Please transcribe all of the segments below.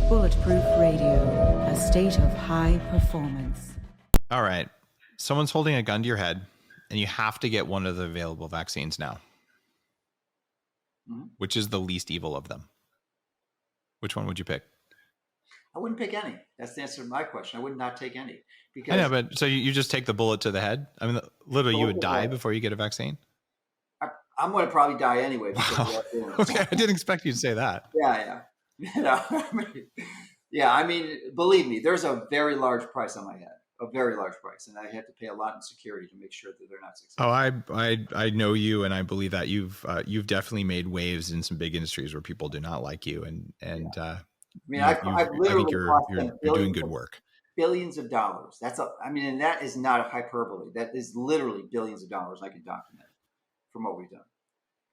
Bulletproof Radio, a state of high performance. All right. Someone's holding a gun to your head, and you have to get one of the available vaccines now. Mm-hmm. Which is the least evil of them? Which one would you pick? I wouldn't pick any. That's the answer to my question. I would not take any. Because I know, but so you just take the bullet to the head? I mean, literally, you would die before you get a vaccine? I'm going to probably die anyway. Wow. Okay, I didn't expect you to say that. Yeah. Yeah, I mean, believe me, there's a very large price on my head. A very large price, and I have to pay a lot in security to make sure that they're not successful. Oh, I know you, and I believe that you've definitely made waves in some big industries where people do not like you, and I mean, I've literally you're doing good work. Billions of dollars. And that is not a hyperbole. That is literally billions of dollars. I can document from what we've done.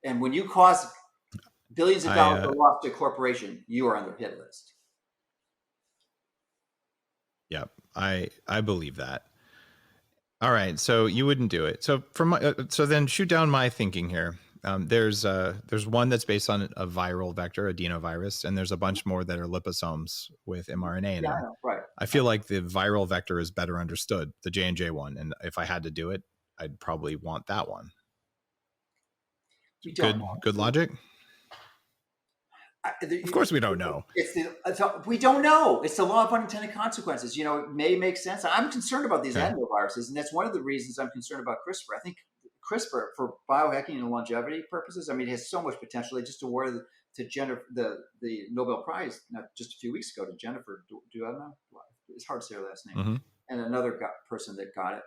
And when you cause billions of dollars lost to a corporation, you are on their hit list. Yep. I believe that. All right. So you wouldn't do it. So so then shoot down my thinking here. There's one that's based on a viral vector, adenovirus, and there's a bunch more that are liposomes with mRNA in them. Right. I feel like the viral vector is better understood, the J&J one. And if I had to do it, I'd probably want that one. Good logic. Of course, we don't know. We don't know. It's the law of unintended consequences. It may make sense. I'm concerned about these adenoviruses, and that's one of the reasons I'm concerned about CRISPR. I think CRISPR, for biohacking and longevity purposes, it has so much potential. They just awarded to Jennifer the Nobel Prize just a few weeks ago to Jennifer. Do I know? It's hard to say her last name. Mm-hmm. And another person that got it.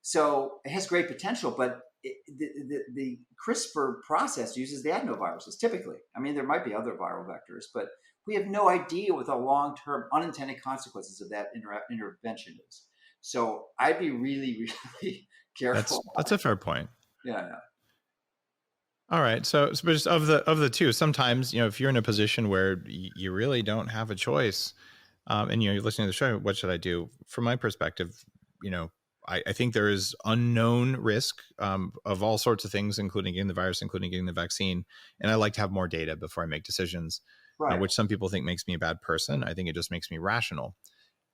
So it has great potential, but the CRISPR process uses the adenoviruses typically. There might be other viral vectors, but we have no idea what the long-term unintended consequences of that intervention is. So I'd be really, really careful. That's a fair point. Yeah. All right. So just of the two, sometimes, if you're in a position where you really don't have a choice, and you're listening to the show, what should I do? From my perspective, I think there is unknown risk of all sorts of things, including getting the virus, including getting the vaccine. And I like to have more data before I make decisions, which some people think makes me a bad person. I think it just makes me rational.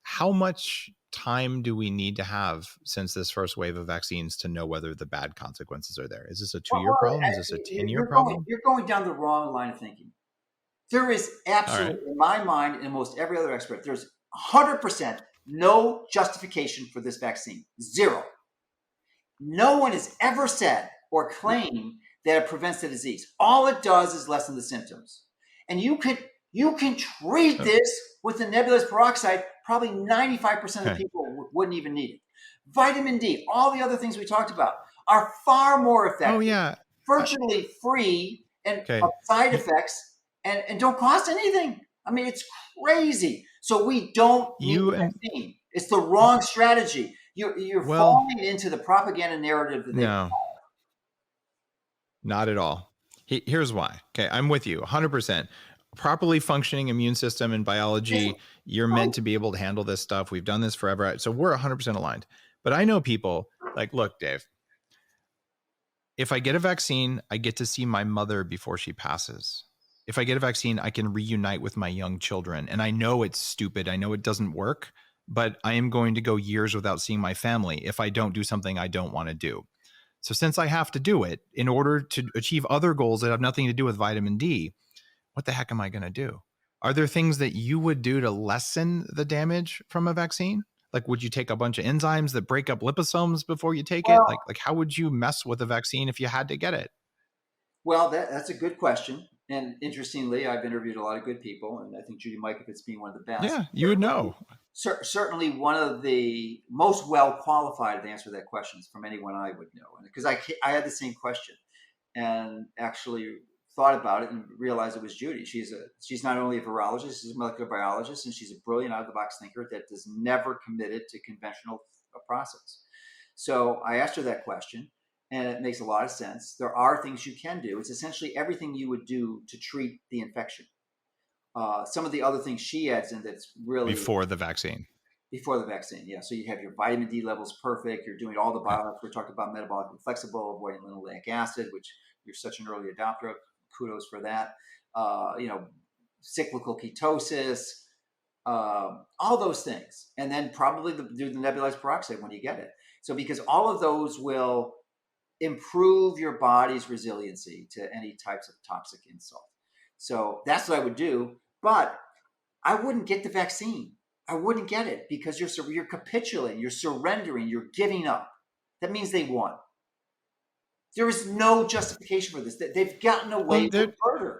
How much time do we need to have since this first wave of vaccines to know whether the bad consequences are there? Is this a 2-year problem? Is this a 10-year problem? You're going down the wrong line of thinking. There is absolutely, in my mind, and most every other expert, there's 100% no justification for this vaccine. Zero. No one has ever said or claimed that it prevents the disease. All it does is lessen the symptoms. And you can treat this with the nebulous peroxide. Probably 95% of the people wouldn't even need it. Vitamin D, all the other things we talked about, are far more effective. Oh, yeah. Virtually free and of side effects and don't cost anything. It's crazy. So we don't need a vaccine. It's the wrong strategy. You're falling into the propaganda narrative that they follow. Not at all. Here's why. Okay, I'm with you 100%. Properly functioning immune system and biology, you're meant to be able to handle this stuff. We've done this forever. So we're 100% aligned. But I know people like, look, Dave, if I get a vaccine, I get to see my mother before she passes. If I get a vaccine, I can reunite with my young children. And I know it's stupid. I know it doesn't work, but I am going to go years without seeing my family if I don't do something I don't want to do. So since I have to do it in order to achieve other goals that have nothing to do with vitamin D, what the heck am I going to do? Are there things that you would do to lessen the damage from a vaccine? Like, would you take a bunch of enzymes that break up liposomes before you take it? Like how would you mess with a vaccine if you had to get it? Well, that's a good question. And interestingly, I've interviewed a lot of good people, and I think Judy Mikovits being one of the best. Yeah, you would know. Certainly one of the most well-qualified to answer that question from anyone I would know. Because I had the same question and actually thought about it and realized it was Judy. She's not only a virologist, she's a molecular biologist, and she's a brilliant out-of-the-box thinker that is never committed to conventional process. So I asked her that question. And it makes a lot of sense. There are things you can do. It's essentially everything you would do to treat the infection. Some of the other things she adds in that's really... Before the vaccine, yeah. So you have your vitamin D levels perfect. You're doing all the biohacks. We talked about metabolically flexible, avoiding linoleic acid, which you're such an early adopter of. Kudos for that. Cyclical ketosis, all those things, and then probably do the nebulized peroxide when you get it. So because all of those will improve your body's resiliency to any types of toxic insult. So that's what I would do. But I wouldn't get the vaccine. I wouldn't get it because you're capitulating, you're surrendering, you're giving up. That means they won. There is no justification for this. They've gotten away with murder.